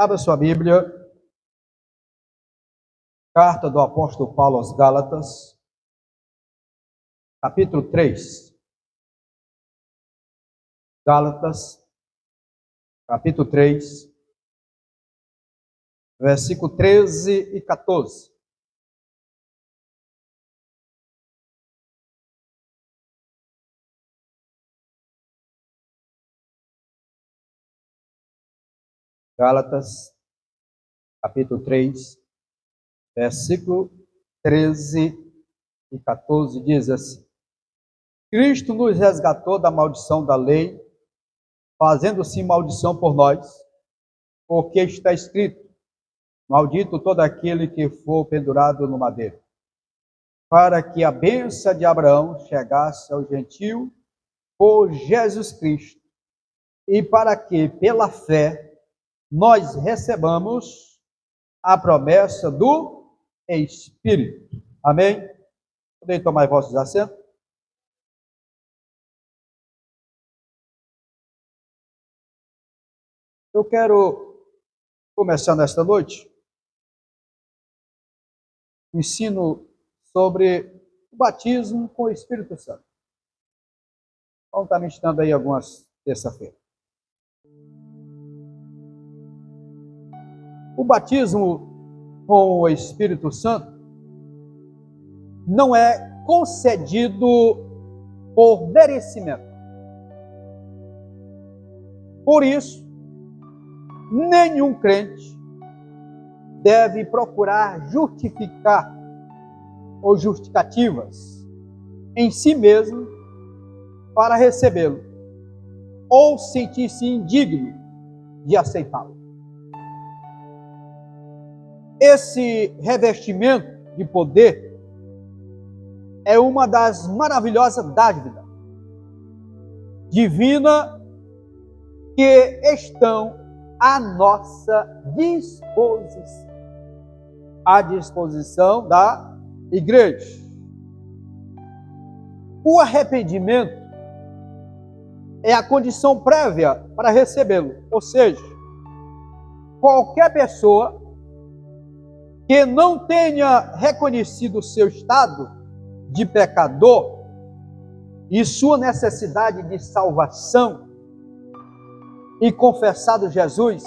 Abra sua Bíblia, carta do apóstolo Paulo aos Gálatas, capítulo 3. Gálatas, capítulo 3, versículo 13 e 14. Gálatas, capítulo 3, versículo 13 e 14, diz assim: Cristo nos resgatou da maldição da lei, fazendo-se maldição por nós, porque está escrito: maldito todo aquele que for pendurado no madeiro, para que a bênção de Abraão chegasse ao gentio por Jesus Cristo, e para que, pela fé, nós recebamos a promessa do Espírito. Amém? Podem tomar vossos assentos? Eu quero começar nesta noite ensino sobre o batismo com o Espírito Santo. Vamos estar ministrando aí algumas terça-feira. O batismo com o Espírito Santo não é concedido por merecimento. Por isso, nenhum crente deve procurar justificar ou justificativas em si mesmo para recebê-lo, ou sentir-se indigno de aceitá-lo. Esse revestimento de poder é uma das maravilhosas dádivas divinas que estão à nossa disposição, à disposição da igreja. O arrependimento é a condição prévia para recebê-lo, ou seja, qualquer pessoa que não tenha reconhecido o seu estado de pecador e sua necessidade de salvação e confessado Jesus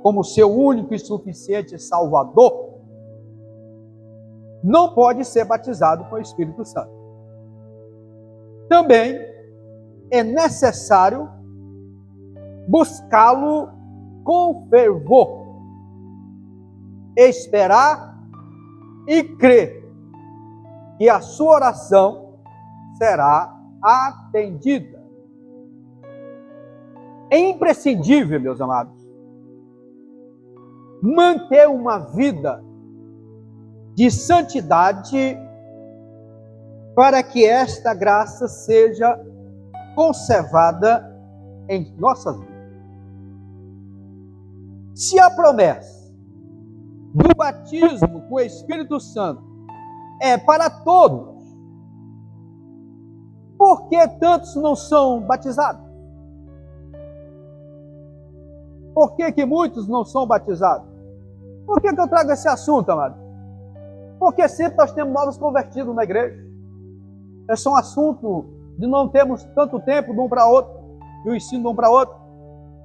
como seu único e suficiente Salvador, não pode ser batizado com o Espírito Santo. Também é necessário buscá-lo com fervor, esperar e crer que a sua oração será atendida. É imprescindível, meus amados, manter uma vida de santidade para que esta graça seja conservada em nossas vidas. Se a promessa do batismo com o Espírito Santo é para todos, por que tantos não são batizados? Por que muitos não são batizados? Por que eu trago esse assunto, amado? Porque sempre nós temos novos convertidos na igreja. É só um assunto de não termos tanto tempo de um para outro, de um ensino de um para outro,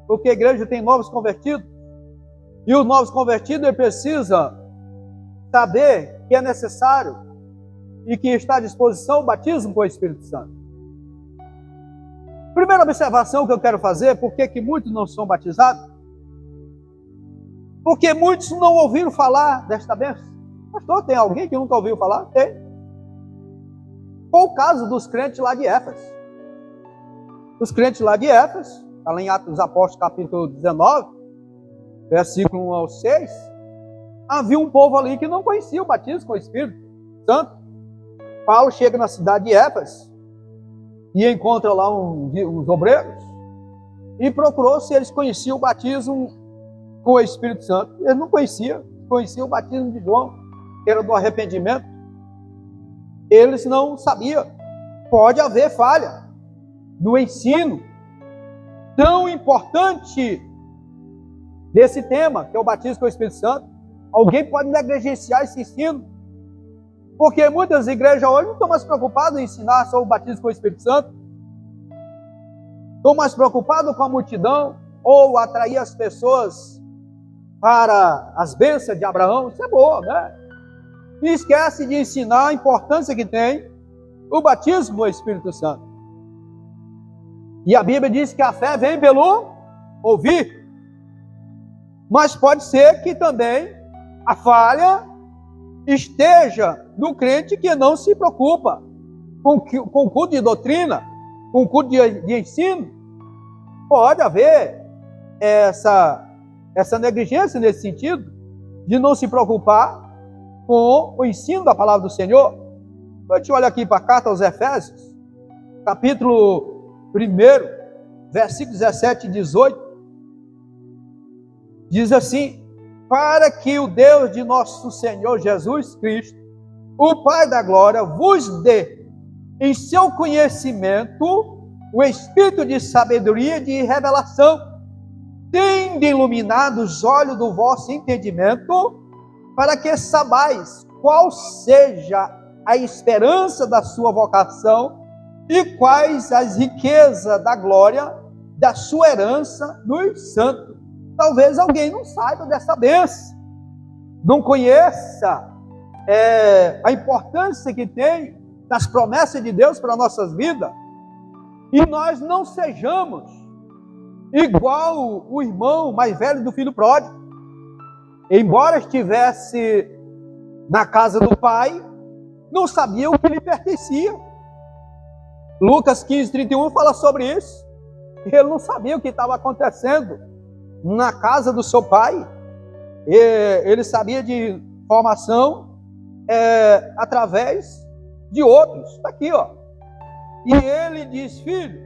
porque a igreja tem novos convertidos, e os novos convertidos precisam saber que é necessário e que está à disposição o batismo com o Espírito Santo. Primeira observação que eu quero fazer: por que muitos não são batizados? Porque muitos não ouviram falar desta bênção. Pastor, tem alguém que nunca ouviu falar? Tem. Foi o caso dos crentes lá de Éfeso. Os crentes lá de Éfeso, está lá em Atos dos Apóstolos, capítulo 19, versículo 1 ao 6, havia um povo ali que não conhecia o batismo com o Espírito Santo. Paulo chega na cidade de Éfeso e encontra lá uns obreiros e procurou se eles conheciam o batismo com o Espírito Santo. Eles não conheciam o batismo de João, que era do arrependimento. Eles não sabiam. Pode haver falha no ensino tão importante desse tema, que é o batismo com o Espírito Santo. Alguém pode negligenciar esse ensino, porque muitas igrejas hoje não estão mais preocupadas em ensinar sobre o batismo com o Espírito Santo. Estão mais preocupados com a multidão, ou atrair as pessoas para as bênçãos de Abraão. Isso é boa, né? E esquece de ensinar a importância que tem o batismo com o Espírito Santo. E a Bíblia diz que a fé vem pelo ouvir. Mas pode ser que também a falha esteja no crente que não se preocupa com o culto de doutrina, com o culto de ensino. Pode haver essa negligência nesse sentido, de não se preocupar com o ensino da palavra do Senhor. A gente olha aqui para a carta aos Efésios, capítulo 1, versículos 17 e 18, diz assim: para que o Deus de nosso Senhor Jesus Cristo, o Pai da glória, vos dê em seu conhecimento o espírito de sabedoria e de revelação, tende iluminado os olhos do vosso entendimento, para que saibais qual seja a esperança da sua vocação e quais as riquezas da glória da sua herança nos santos. Talvez alguém não saiba dessa bênção, não conheça a importância que tem das promessas de Deus para nossas vidas, e nós não sejamos igual o irmão mais velho do filho pródigo. Embora estivesse na casa do pai, não sabia o que lhe pertencia. Lucas 15, 31 fala sobre isso. Ele não sabia o que estava acontecendo na casa do seu pai. Ele sabia de informação através de outros. Está aqui, ó. E ele diz: filho,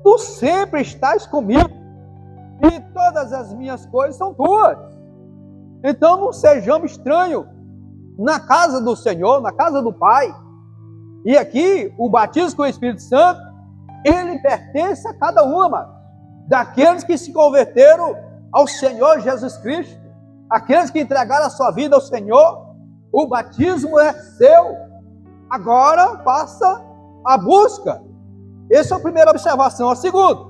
tu sempre estás comigo, e todas as minhas coisas são tuas. Então não sejamos estranhos na casa do Senhor, na casa do Pai. E aqui, o batismo com o Espírito Santo, ele pertence a cada uma daqueles que se converteram ao Senhor Jesus Cristo, aqueles que entregaram a sua vida ao Senhor. O batismo é seu. Agora passa a busca. Essa é a primeira observação. A segunda: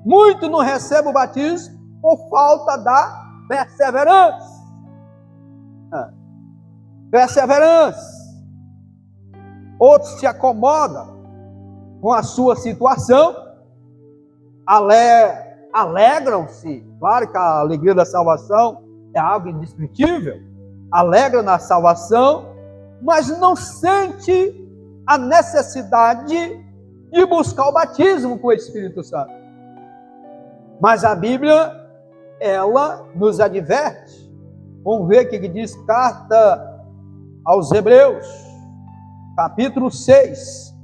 muito não recebe o batismo por falta da perseverança. Perseverança. Outros se acomodam com a sua situação, alegram-se. Claro que a alegria da salvação é algo indescritível. Alegram na salvação, mas não sente a necessidade de buscar o batismo com o Espírito Santo. Mas a Bíblia, ela nos adverte. Vamos ver o que diz carta aos Hebreus, capítulo 6,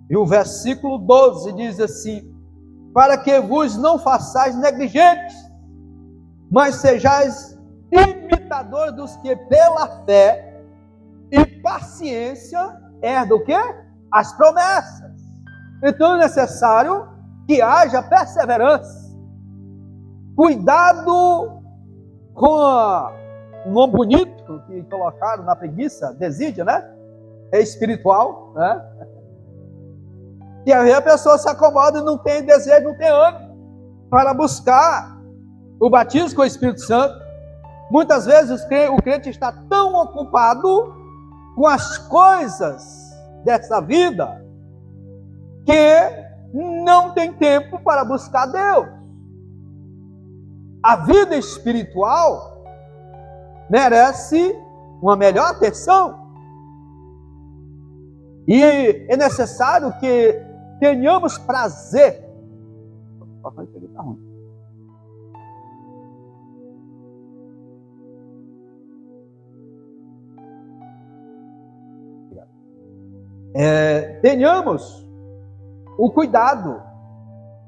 e o versículo 12 diz assim: para que vos não façais negligentes, mas sejais imitadores dos que pela fé e paciência herdam o quê? As promessas. Então é necessário que haja perseverança. Cuidado com um nome bonito que colocaram na preguiça, desídia, né? É espiritual, né? E aí a pessoa se acomoda e não tem desejo, não tem ânimo para buscar o batismo com o Espírito Santo. Muitas vezes o crente está tão ocupado com as coisas dessa vida que não tem tempo para buscar Deus. A vida espiritual merece uma melhor atenção. E é necessário que tenhamos prazer. Tenhamos o cuidado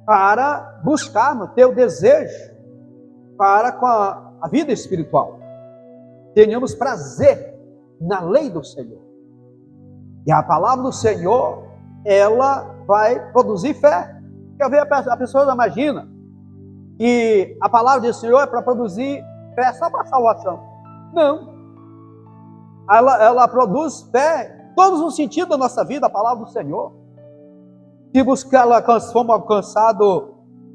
para buscarmos, ter o desejo para com a vida espiritual. Tenhamos prazer na lei do Senhor. E a palavra do Senhor, ela vai produzir fé. Quer ver, a pessoa imagina que a palavra do Senhor é para produzir fé só para salvação. Não. Ela produz fé, todos os sentidos da nossa vida, a palavra do Senhor. Se fomos alcançados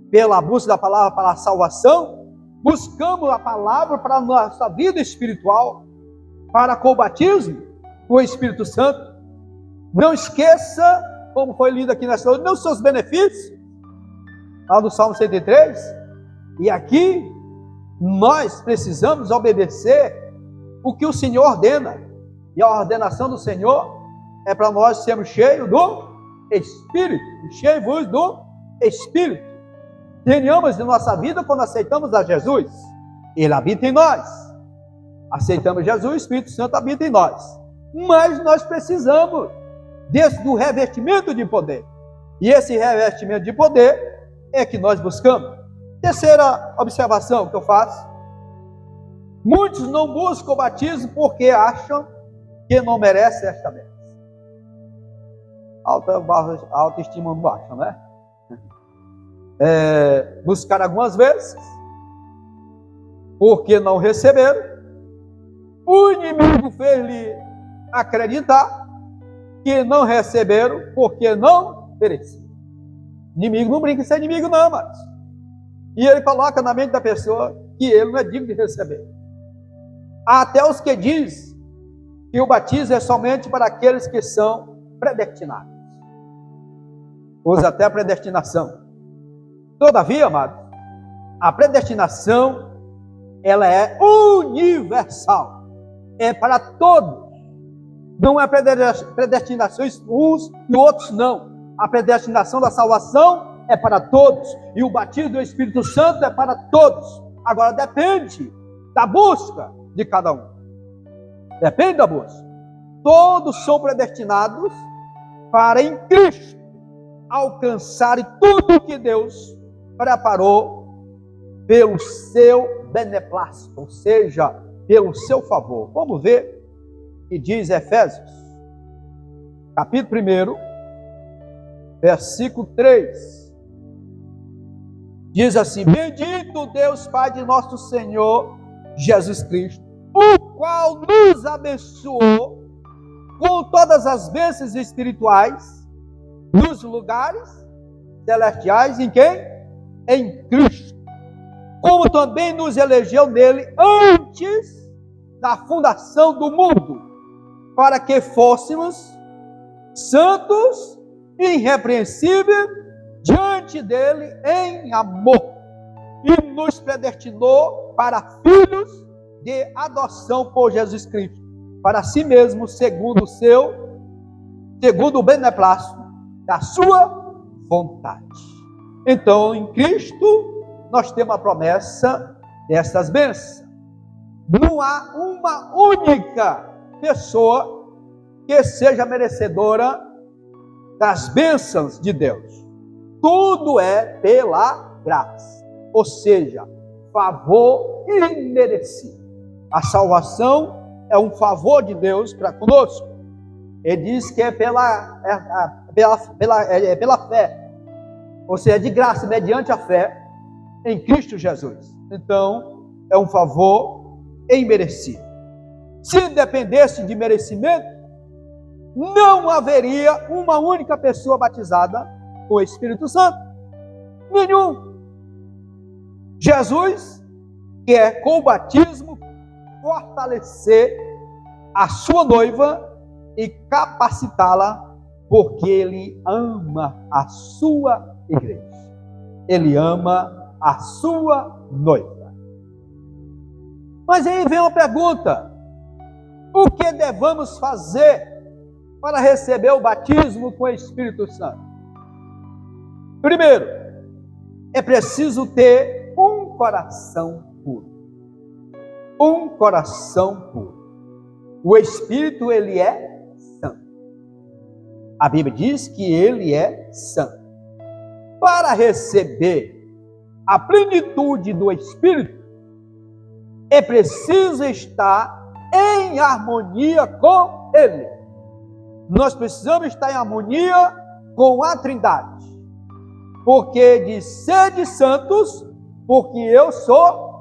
pela busca da palavra para a salvação, buscamos a palavra para a nossa vida espiritual, para com o batismo com o Espírito Santo. Não esqueça, como foi lido aqui nessa noite, não seus benefícios, lá no Salmo 103, e aqui nós precisamos obedecer o que o Senhor ordena, e a ordenação do Senhor é para nós sermos cheios do Espírito, cheios do Espírito. Tenhamos em nossa vida quando aceitamos a Jesus, Ele habita em nós. Aceitamos Jesus, o Espírito Santo habita em nós. Mas nós precisamos do revestimento de poder. E esse revestimento de poder é que nós buscamos. Terceira observação que eu faço: muitos não buscam o batismo porque acham que não merecem esta bênção. Autoestima baixa, né? Buscar algumas vezes porque não receberam. O inimigo fez-lhe acreditar que não receberam porque não mereciam. Inimigo não brinca, isso é inimigo não, mas. E ele coloca na mente da pessoa que ele não é digno de receber. Há até os que dizem que o batismo é somente para aqueles que são predestinados. Usa até a predestinação. Todavia, amado, a predestinação, ela é universal. É para todos. Não é predestinações uns e outros não. A predestinação da salvação é para todos. E o batismo do Espírito Santo é para todos. Agora depende da busca de cada um. Depende da busca. Todos são predestinados para em Cristo alcançarem tudo que Deus preparou pelo seu beneplácito, ou seja, pelo seu favor. Vamos ver o que diz Efésios, capítulo 1, versículo 3. Diz assim: bendito Deus Pai de nosso Senhor Jesus Cristo, o qual nos abençoou com todas as bênçãos espirituais nos lugares celestiais. Em quem? Em Cristo. Como também nos elegeu nele antes da fundação do mundo, para que fôssemos santos e irrepreensíveis diante dele em amor, e nos predestinou para filhos de adoção por Jesus Cristo, para si mesmo, segundo o beneplácito da sua vontade. Então, em Cristo, nós temos a promessa dessas bênçãos. Não há uma única pessoa que seja merecedora das bênçãos de Deus. Tudo é pela graça, ou seja, favor imerecido. A salvação é um favor de Deus para conosco. Ele diz que é pela fé, ou seja, de graça, mediante a fé em Cristo Jesus. Então, é um favor imerecido. Se dependesse de merecimento, não haveria uma única pessoa batizada com o Espírito Santo. Nenhum. Jesus quer, com o batismo, fortalecer a sua noiva e capacitá-la, porque Ele ama a sua igreja. Ele ama a sua noiva. Mas aí vem uma pergunta: o que devemos fazer para receber o batismo com o Espírito Santo? Primeiro, é preciso ter um coração puro. Um coração puro. O Espírito, ele é santo. A Bíblia diz que ele é santo. Para receber a plenitude do Espírito, é preciso estar em harmonia com ele. Nós precisamos estar em harmonia com a Trindade. Porque de sede santos, porque eu sou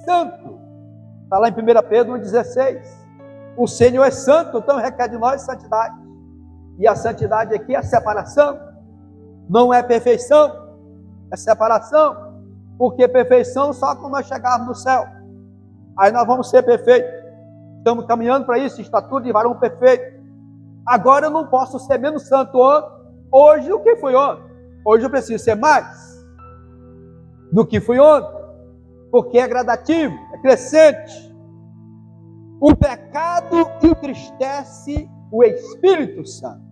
santo. Está lá em 1 Pedro 1,16. O Senhor é santo, então requer de nós santidade. E a santidade aqui é separação, não é perfeição, é separação. Porque perfeição só quando nós chegarmos no céu. Aí nós vamos ser perfeitos. Estamos caminhando para isso, estatura de varão perfeito. Agora eu não posso ser menos santo hoje do que fui ontem. Hoje eu preciso ser mais do que fui ontem, porque é gradativo, é crescente. O pecado entristece o Espírito Santo.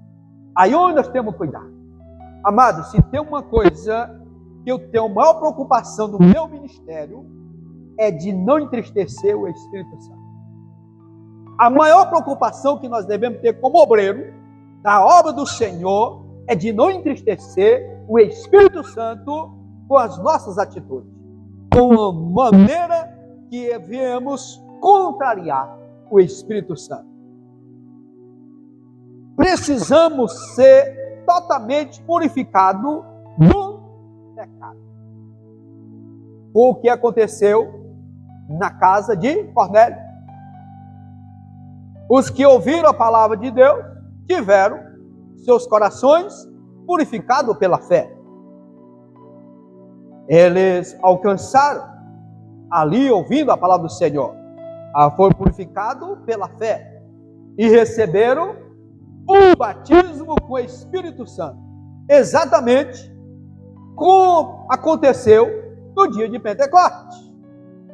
Aí onde nós temos que cuidar. Amados, se tem uma coisa que eu tenho maior preocupação no meu ministério, é de não entristecer o Espírito Santo. A maior preocupação que nós devemos ter como obreiro da obra do Senhor é de não entristecer o Espírito Santo com as nossas atitudes, com a maneira que viemos contrariar o Espírito Santo. Precisamos ser totalmente purificados do pecado. Foi o que aconteceu na casa de Cornélio. Os que ouviram a palavra de Deus tiveram seus corações purificados pela fé. Eles alcançaram ali ouvindo a palavra do Senhor. Foi purificado pela fé e receberam o batismo com o Espírito Santo. Exatamente como aconteceu no dia de Pentecostes.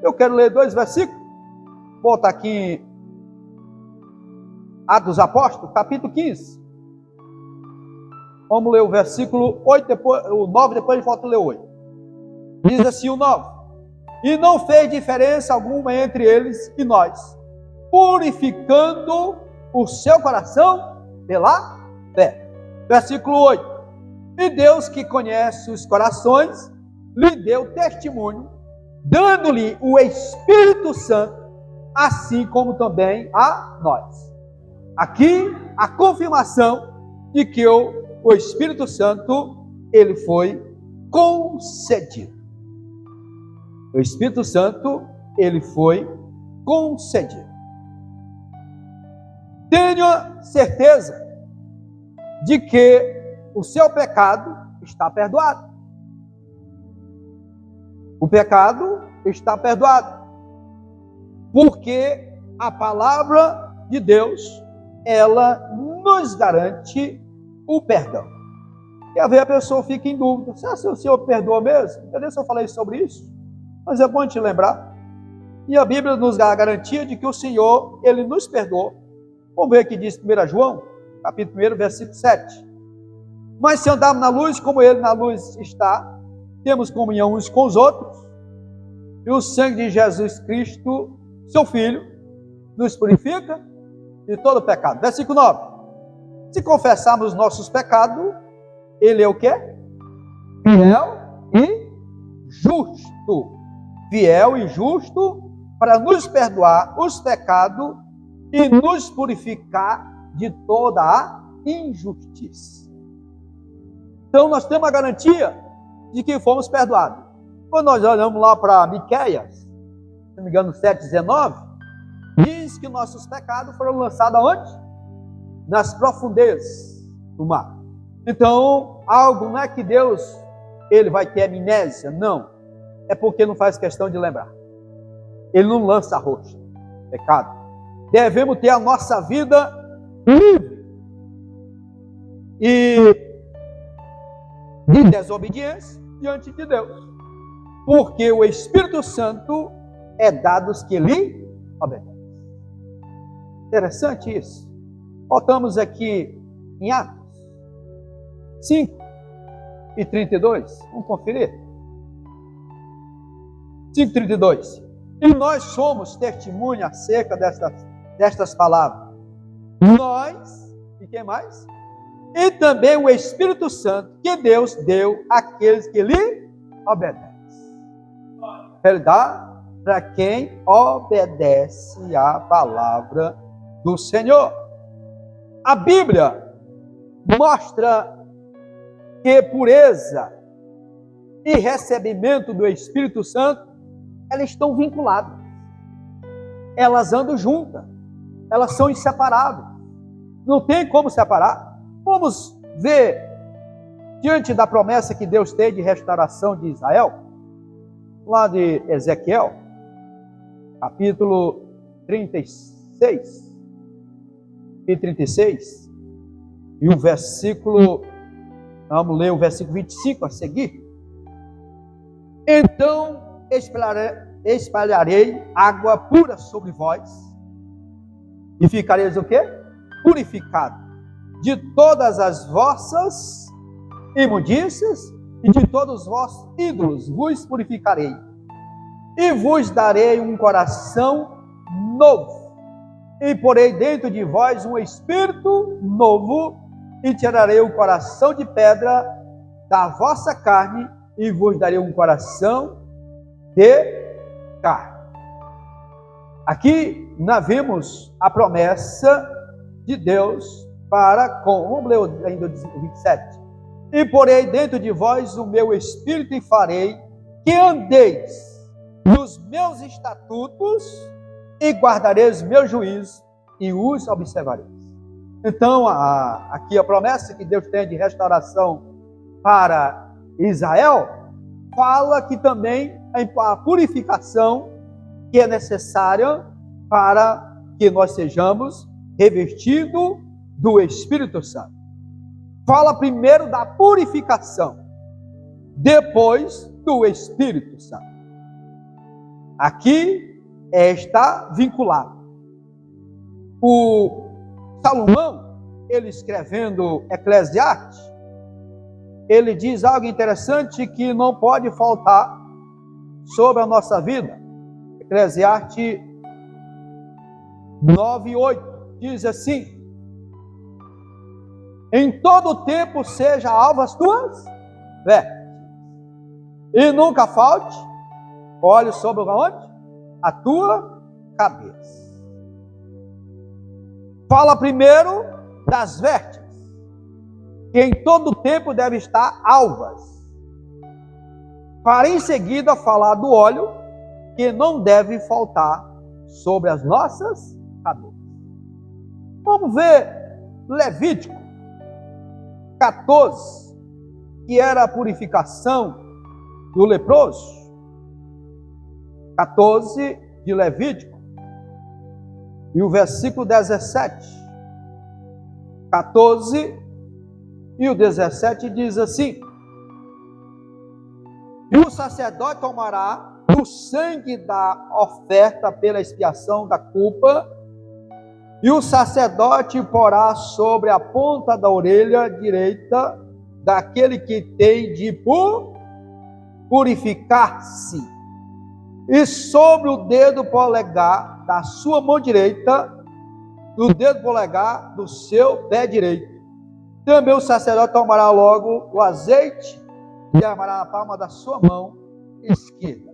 Eu quero ler 2 versículos. Vou botar aqui em Atos dos Apóstolos, capítulo 15. Vamos ler o versículo 8, depois, o 9, depois de volta a ler o 8. Diz assim o 9. E não fez diferença alguma entre eles e nós, purificando o seu coração pela fé. Versículo 8. E Deus, que conhece os corações, lhe deu testemunho, dando-lhe o Espírito Santo, assim como também a nós. Aqui a confirmação de que o Espírito Santo ele foi concedido. O Espírito Santo ele foi concedido. Tenha certeza de que o seu pecado está perdoado. O pecado está perdoado. Porque a palavra de Deus ela nos garante o perdão. E às vezes a pessoa fica em dúvida, será que o Senhor perdoa mesmo? Cadê se eu falei sobre isso? Mas é bom te lembrar. E a Bíblia nos dá a garantia de que o Senhor, ele nos perdoou. Vamos ver o que diz 1 João, capítulo 1, versículo 7. Mas se andarmos na luz, como ele na luz está, temos comunhão uns com os outros, e o sangue de Jesus Cristo, seu Filho, nos purifica de todo pecado. Versículo 9. Se confessarmos nossos pecados, ele é o quê? Fiel e justo. Fiel e justo para nos perdoar os pecados e nos purificar de toda a injustiça. Então nós temos a garantia de que fomos perdoados. Quando nós olhamos lá para Miqueias, se não me engano 7,19, diz que nossos pecados foram lançados aonde? Nas profundezas do mar. Então, algo não é que Deus ele vai ter amnésia, não. É porque não faz questão de lembrar. Ele não lança rosto, pecado. Devemos ter a nossa vida livre e de desobediência diante de Deus. Porque o Espírito Santo é dado aos que lhe obedecem. Interessante isso. Voltamos aqui em Atos 5:32. Vamos conferir. 5:32. E nós somos testemunha acerca destas palavras. Nós, e quem mais? E também o Espírito Santo que Deus deu àqueles que lhe obedecem. Ele dá para quem obedece à palavra do Senhor. A Bíblia mostra que pureza e recebimento do Espírito Santo, elas estão vinculadas. Elas andam juntas. Elas são inseparáveis. Não tem como separar. Vamos ver, diante da promessa que Deus tem de restauração de Israel, lá de Ezequiel, capítulo 36 e 36, e o versículo, vamos ler o versículo 25 a seguir. Então espalharei água pura sobre vós, e ficareis o quê? Purificado de todas as vossas imundícias e de todos os vossos ídolos vos purificarei, e vos darei um coração novo, e porei dentro de vós um espírito novo, e tirarei o coração de pedra da vossa carne, e vos darei um coração de carne. Aqui nós vimos a promessa de Deus para com, vamos ler ainda o 27. E porei dentro de vós o meu espírito e farei que andeis nos meus estatutos e guardareis os meus juízos e os observareis. Então, aqui a promessa que Deus tem de restauração para Israel, fala que também a purificação que é necessária para que nós sejamos revestidos do Espírito Santo. Fala primeiro da purificação, depois do Espírito Santo. Aqui está vinculado. O Salomão, ele escrevendo Eclesiastes, ele diz algo interessante que não pode faltar sobre a nossa vida. Eclesiastes 9:8 diz assim: em todo tempo seja alva as tuas vestes, e nunca falte óleo sobre onde? A tua cabeça. Fala primeiro das vestes, que em todo tempo deve estar alvas, para em seguida falar do óleo, que não deve faltar sobre as nossas cabeças. Vamos ver Levítico 14, que era a purificação do leproso. 14 de Levítico, e o versículo 17. 14 e o 17 diz assim: e o sacerdote tomará do sangue da oferta pela expiação da culpa, e o sacerdote porá sobre a ponta da orelha direita daquele que tem de purificar-se, e sobre o dedo polegar da sua mão direita, do dedo polegar do seu pé direito. Também o sacerdote tomará logo o azeite e derramará na palma da sua mão esquerda.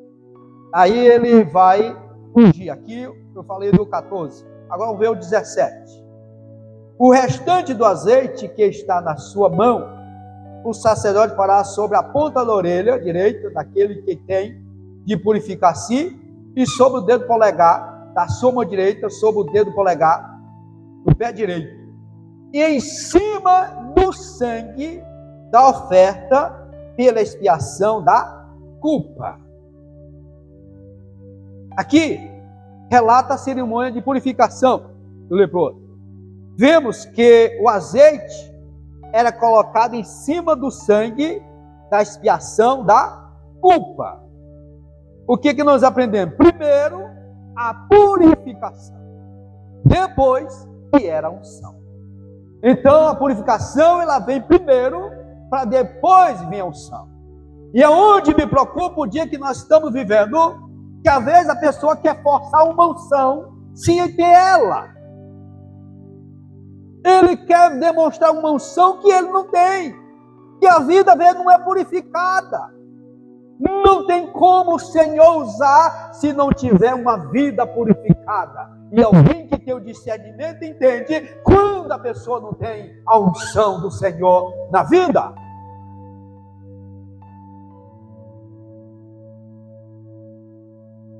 Aí ele vai ungir. Aqui eu falei do 14. Agora vamos ver o 17. O restante do azeite que está na sua mão, o sacerdote fará sobre a ponta da orelha direita daquele que tem de purificar-se, e sobre o dedo polegar da sua mão direita, sobre o dedo polegar do pé direito. E em cima do sangue da oferta pela expiação da culpa. Aqui relata a cerimônia de purificação do leproso. Vemos que o azeite era colocado em cima do sangue da expiação da culpa. O que nós aprendemos? Primeiro, a purificação. Depois, que era a unção. Então, a purificação, ela vem primeiro, para depois vir a unção. E é onde me preocupa o dia que nós estamos vivendo, que às vezes a pessoa quer forçar uma unção sem ter ela. Ele quer demonstrar uma unção que ele não tem, que a vida dele não é purificada. Não tem como o Senhor usar se não tiver uma vida purificada. E alguém que tem o discernimento entende quando a pessoa não tem a unção do Senhor na vida.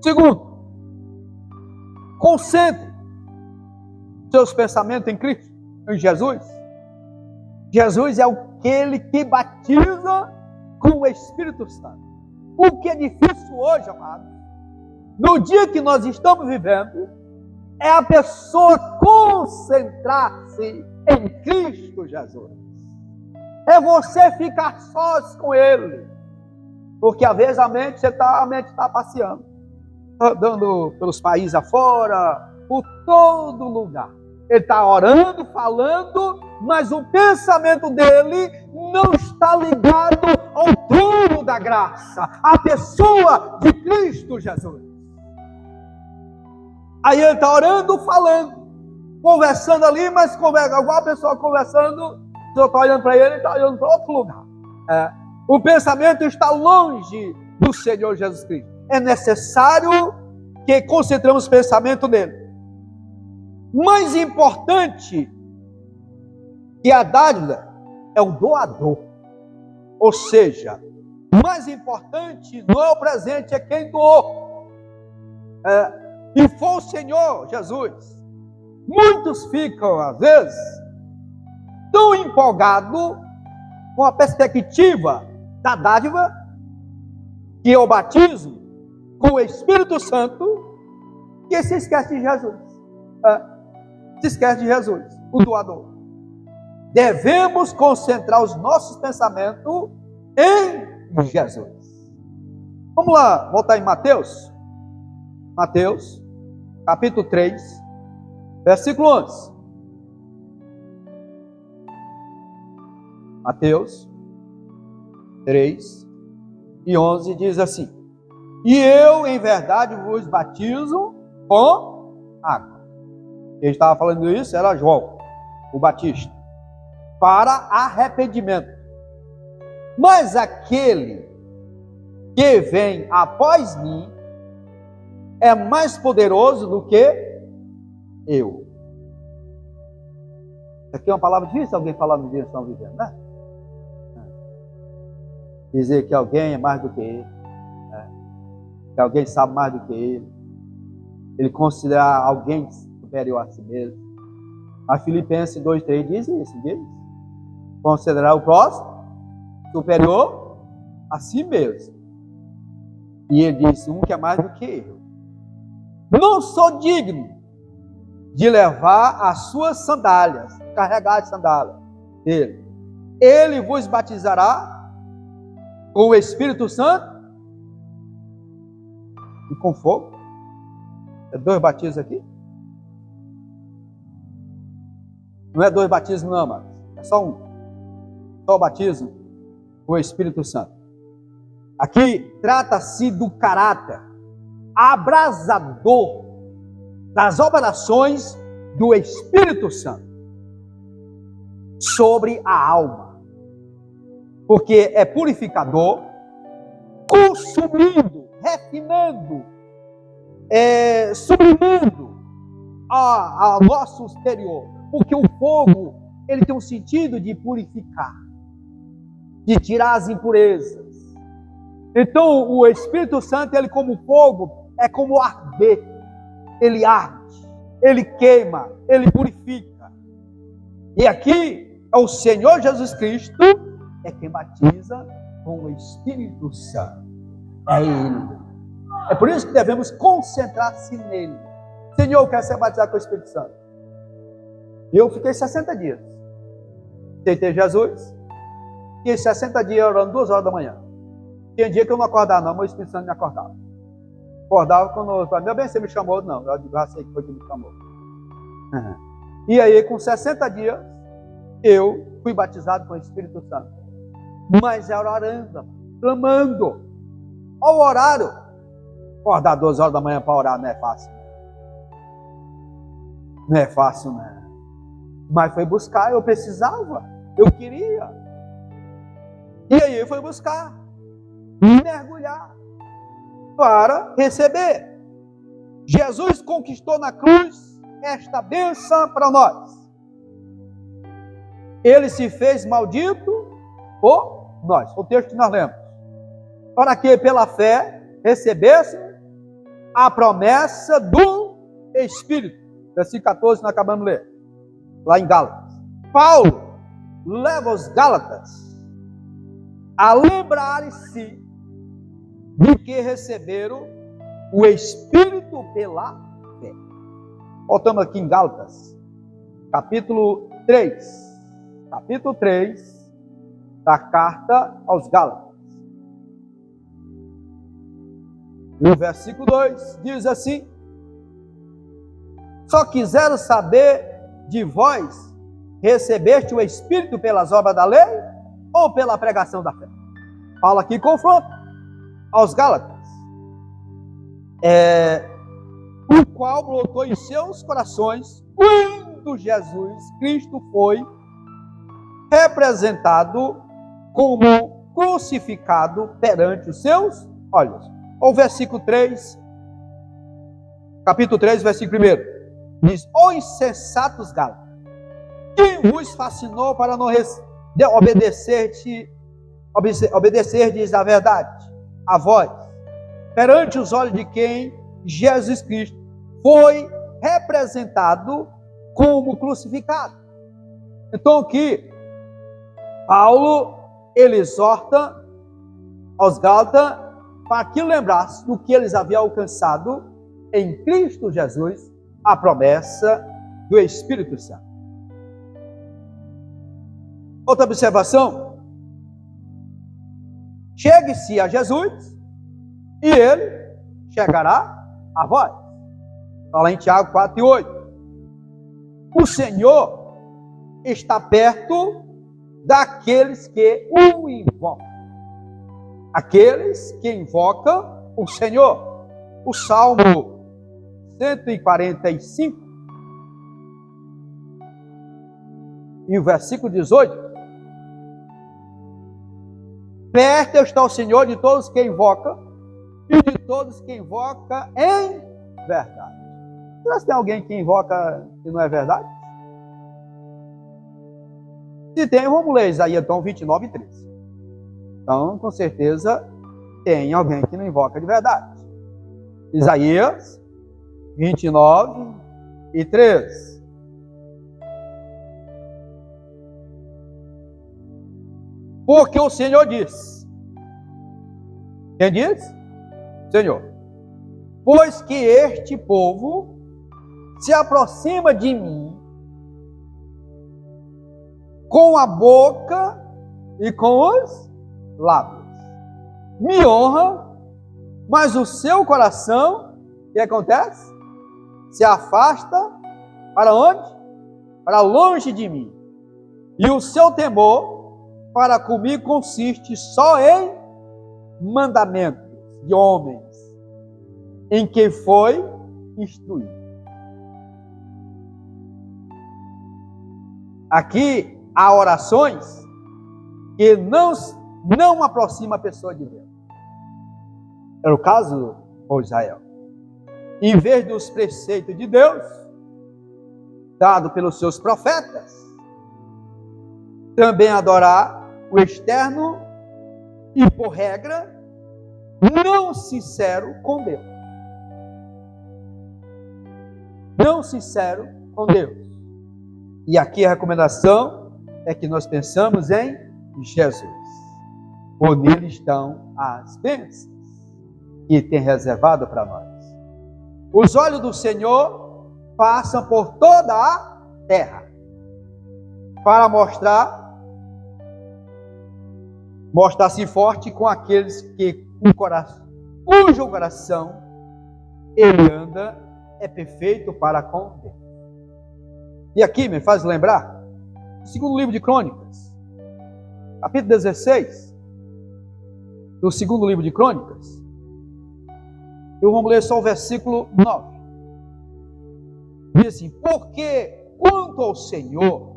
Segundo, concentre seus pensamentos em Cristo, em Jesus. Jesus é aquele que batiza com o Espírito Santo. O que é difícil hoje, amado, no dia que nós estamos vivendo, é a pessoa concentrar-se em Cristo Jesus. É você ficar sós com Ele. Porque às vezes a mente está passeando, andando pelos países afora, por todo lugar. Ele está orando, falando, mas o pensamento dele não está ligado ao trono da graça, à pessoa de Cristo Jesus. Aí ele está orando, falando, conversando ali, mas igual a pessoa conversando, eu estou olhando para ele, ele está olhando para outro lugar. O pensamento está longe do Senhor Jesus Cristo. É necessário que concentremos o pensamento nele. Mais importante que a dádiva é o doador. Ou seja, mais importante não é o presente, é quem doou. E foi o Senhor Jesus. Muitos ficam, às vezes, tão empolgados com a perspectiva da dádiva, que é o batismo com o Espírito Santo, que se esquece de Jesus. Se esquece de Jesus, o doador. Devemos concentrar os nossos pensamentos em Jesus. Vamos lá, voltar em Mateus. Mateus, capítulo 3, versículo 11. Mateus 3 e 11 diz assim: e eu, em verdade, vos batizo com água. Quem estava falando isso era João, o Batista, para arrependimento. Mas aquele que vem após mim é mais poderoso do que eu. Isso aqui é uma palavra difícil alguém falar no dia que estão vivendo, né? Dizer que alguém é mais do que ele, que alguém sabe mais do que ele considerar alguém superior a si mesmo. A Filipenses 2:3 diz isso, diz? Considerar o próximo superior a si mesmo. E ele disse: um que é mais do que eu. Não sou digno de levar as suas sandálias, carregar as sandálias dele. Ele vos batizará com o Espírito Santo e com fogo. É 2 batismos aqui? Não é 2 batismos não, mas é só um. Só o batismo com o Espírito Santo. Aqui trata-se do caráter abrasador das operações do Espírito Santo sobre a alma. Porque é purificador, consumindo, refinando, sublimando ao nosso exterior. Porque o fogo, ele tem um sentido de purificar, de tirar as impurezas. Então, o Espírito Santo, ele como fogo, é como arder. Ele arde, ele queima, ele purifica. E aqui é o Senhor Jesus Cristo, é quem batiza com o Espírito Santo. É Ele. É por isso que devemos concentrar-se nele. Senhor, eu quero ser batizado com o Espírito Santo. Eu fiquei 60 dias. Aceitei Jesus. Fiquei 60 dias orando 2 horas da manhã. Tinha dia que eu não acordava não, mas o Espírito Santo me acordava. Acordava quando eu falava: meu bem, você me chamou? Não, eu digo: já sei que foi que me chamou. E aí, com 60 dias, eu fui batizado com o Espírito Santo. Mas era orando, clamando. Olha o horário. Acordar 2 horas da manhã para orar não é fácil. Não é fácil, né? Mas foi buscar, eu precisava, eu queria. E aí foi buscar, mergulhar, para receber. Jesus conquistou na cruz esta bênção para nós. Ele se fez maldito por nós. O texto que nós lemos. Para que pela fé recebêssemos a promessa do Espírito. Versículo 14, nós acabamos de ler, lá em Gálatas. Paulo leva os Gálatas a lembrarem-se de que receberam o Espírito pela fé. Voltamos aqui em Gálatas, capítulo 3. Capítulo 3 da carta aos Gálatas. E o versículo 2 diz assim: só quiseram saber de vós, recebeste o Espírito pelas obras da lei ou pela pregação da fé? Paulo aqui confronta aos Gálatas, o qual brotou em seus corações quando Jesus Cristo foi representado como crucificado perante os seus olhos. O versículo 3, capítulo 3, versículo 1, diz: ó insensatos Gálatas, quem vos fascinou para não obedecerdes a verdade, a vós, perante os olhos de quem Jesus Cristo foi representado como crucificado? Então aqui, Paulo, ele exorta aos Gálatas para que lembrassem do que eles haviam alcançado em Cristo Jesus, a promessa do Espírito Santo. Outra observação: chegue-se a Jesus e ele chegará a vós. Fala em Tiago 4 e 8. O Senhor está perto daqueles que o invocam. Aqueles que invocam o Senhor. O Salmo 145 e o versículo 18: perto está o Senhor de todos que invocam e de todos que invocam em verdade. Será que tem alguém que invoca que não é verdade? Se tem, vamos ler Isaías 29 e 13. Então, com certeza, tem alguém que não invoca de verdade. Isaías 29 e 13. Porque o Senhor diz. Quem diz? Senhor. Pois que este povo se aproxima de mim com a boca e com os lábios, me honra, mas o seu coração, o que acontece? Se afasta para onde? Para longe de mim. E o seu temor para comigo consiste só em mandamentos de homens, em que foi instruído. Aqui há orações que não aproxima a pessoa de Deus. Era o caso com Israel. Em vez dos preceitos de Deus, dado pelos seus profetas, também adorar o externo e, por regra, não sincero com Deus. Não sincero com Deus. E aqui a recomendação é que nós pensamos em Jesus. Por nele estão as bênçãos que tem reservado para nós. Os olhos do Senhor passam por toda a terra para mostrar-se forte com aqueles que cujo coração ele anda é perfeito para com Deus. E aqui me faz lembrar, segundo livro de Crônicas, capítulo 16, do segundo livro de Crônicas, eu vou ler só o versículo 9. Diz assim: porque quanto ao Senhor,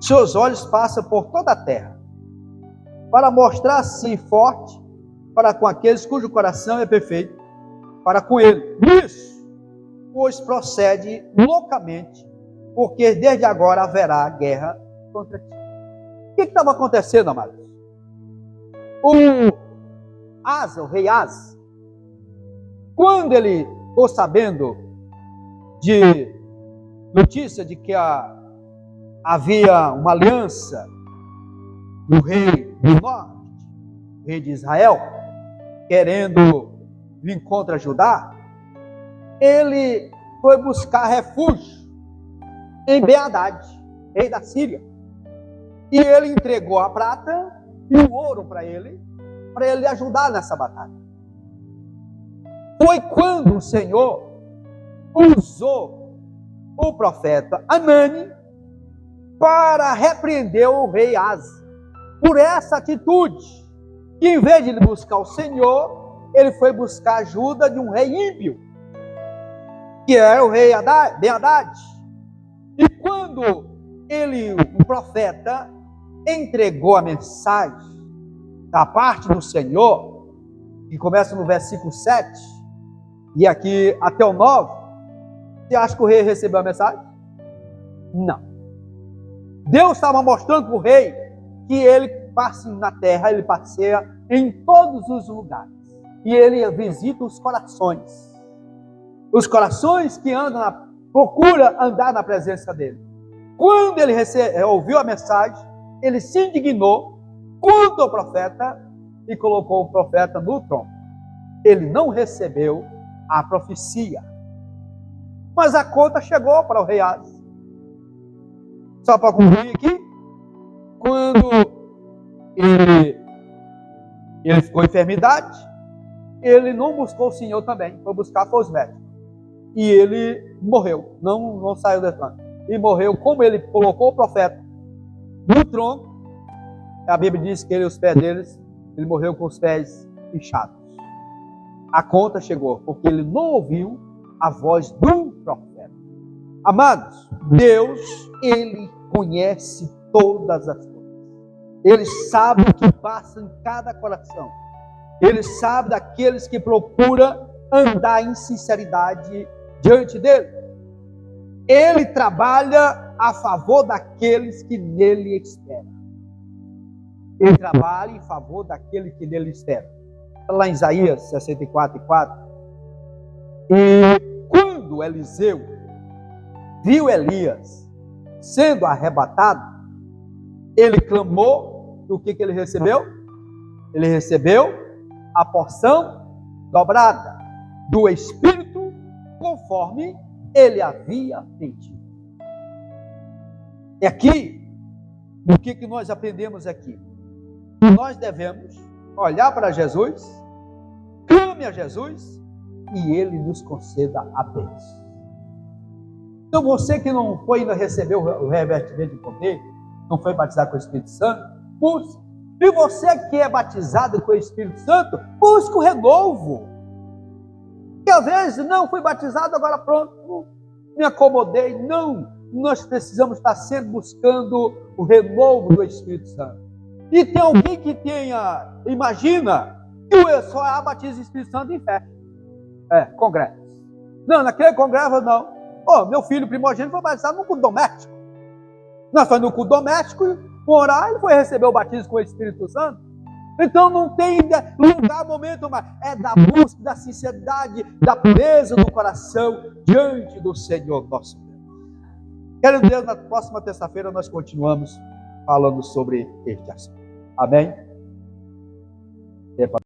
seus olhos passam por toda a terra, para mostrar-se forte para com aqueles cujo coração é perfeito para com ele. Isso, pois procede loucamente, porque desde agora haverá guerra contra ti. O que estava acontecendo, amados? O rei Asa, Quando ele ficou sabendo de notícia de que havia uma aliança do rei do norte, o rei de Israel, querendo vir contra Judá, ele foi buscar refúgio em Ben-Hadad, rei da Síria. E ele entregou a prata e o ouro para ele ajudar nessa batalha. Foi quando o Senhor usou o profeta Anani para repreender o rei Asa por essa atitude, que em vez de ele buscar o Senhor, ele foi buscar a ajuda de um rei ímpio, que era o rei Ben-Hadad. E quando o profeta, entregou a mensagem da parte do Senhor, que começa no versículo 7, e aqui até o 9, você acha que o rei recebeu a mensagem? Não. Deus estava mostrando para o rei que ele passa na terra, ele passeia em todos os lugares. E ele visita os corações. Os corações que procura andar na presença dele. Quando ele ouviu a mensagem, ele se indignou contra o profeta e colocou o profeta no trono. Ele não recebeu a profecia. Mas a conta chegou para o rei Asa. Só para concluir aqui, quando ele ficou em enfermidade, ele não buscou o Senhor também, foi buscar os médicos. E ele morreu, não saiu do trono. E morreu, como ele colocou o profeta no trono, a Bíblia diz que os pés deles, ele morreu com os pés inchados. A conta chegou, porque ele não ouviu a voz do profeta. Amados, Deus, ele conhece todas as coisas. Ele sabe o que passa em cada coração. Ele sabe daqueles que procuram andar em sinceridade diante dele. Ele trabalha a favor daqueles que nele esperam. Ele trabalha em favor daquele que nele espera. Lá em Isaías 64:4. E quando Eliseu viu Elias sendo arrebatado, ele clamou. O que ele recebeu? Ele recebeu a porção dobrada do Espírito, conforme ele havia pedido. E aqui, o que nós aprendemos aqui? Nós devemos olhar para Jesus, clame a Jesus, e ele nos conceda a bênção. Então você que não foi ainda receber o revestimento de poder, não foi batizado com o Espírito Santo, busque. E você que é batizado com o Espírito Santo, busque o renovo. E às vezes, não, fui batizado, agora pronto, me acomodei. Não, nós precisamos estar sempre buscando o renovo do Espírito Santo. E tem alguém que imagina que só há batismo do Espírito Santo em festa. Congresso. Não, naquele congresso não. Meu filho primogênito foi batizado no culto doméstico. Nós fomos no culto doméstico, orar, ele foi receber o batismo com o Espírito Santo. Então não tem lugar, momento mais. É da busca, da sinceridade, da pureza do coração diante do Senhor nosso Deus. Quero Deus, na próxima terça-feira nós continuamos falando sobre este assunto. Amém?